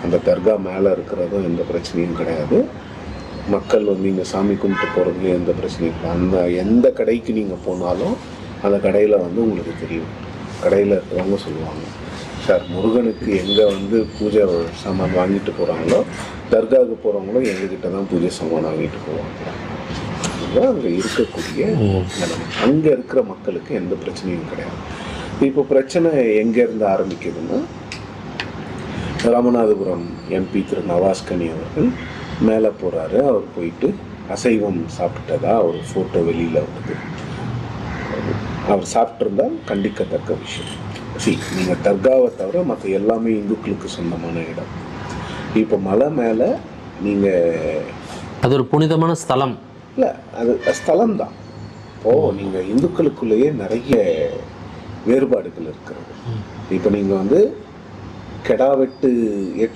அந்த தர்கா மேலே இருக்கிறதும் எந்த பிரச்சனையும் கிடையாது. மக்கள் வந்து இங்கே சாமி கும்பிட்டு போகிறதுலையும் எந்த பிரச்சனையும் இல்லை. அந்த எந்த கடைக்கு நீங்கள் போனாலும் அந்த கடையில் வந்து உங்களுக்கு தெரியும், கடையில் இருக்கிறவங்க சொல்லுவாங்க, சார் முருகனுக்கு எங்கே வந்து பூஜை சாமான் வாங்கிட்டு போகிறாங்களோ தர்காவுக்கு போகிறவங்களும் எங்ககிட்ட தான் பூஜை சாமான் வாங்கிட்டு போவாங்க. இதுதான் அங்கே இருக்கக்கூடிய நிலைமை. அங்கே இருக்கிற மக்களுக்கு எந்த பிரச்சனையும் கிடையாது. இப்போ பிரச்சனை எங்கேருந்து ஆரம்பிக்குதுன்னா, ராமநாதபுரம் எம்பி திரு நவாஸ்கனி அவர்கள் மேலே போகிறாரு. அவர் போயிட்டு அசைவம் சாப்பிட்டதா ஒரு ஃபோட்டோ வெளியில் வருது. அவர் சாப்பிட்ருந்தால் கண்டிக்கத்தக்க விஷயம். நீங்கள் தர்காவை தவிர மற்ற எல்லாமே இந்துக்களுக்கு சொந்தமான இடம். இப்போ மலை மேலே நீங்கள், அது ஒரு புனிதமான ஸ்தலம் இல்லை, அது ஸ்தலம்தான். இப்போது நீங்கள் இந்துக்களுக்குள்ளேயே நிறைய வேறுபாடுகள் இருக்கிறது. இப்போ நீங்கள் வந்து கெடா வெட்டு ஏற்று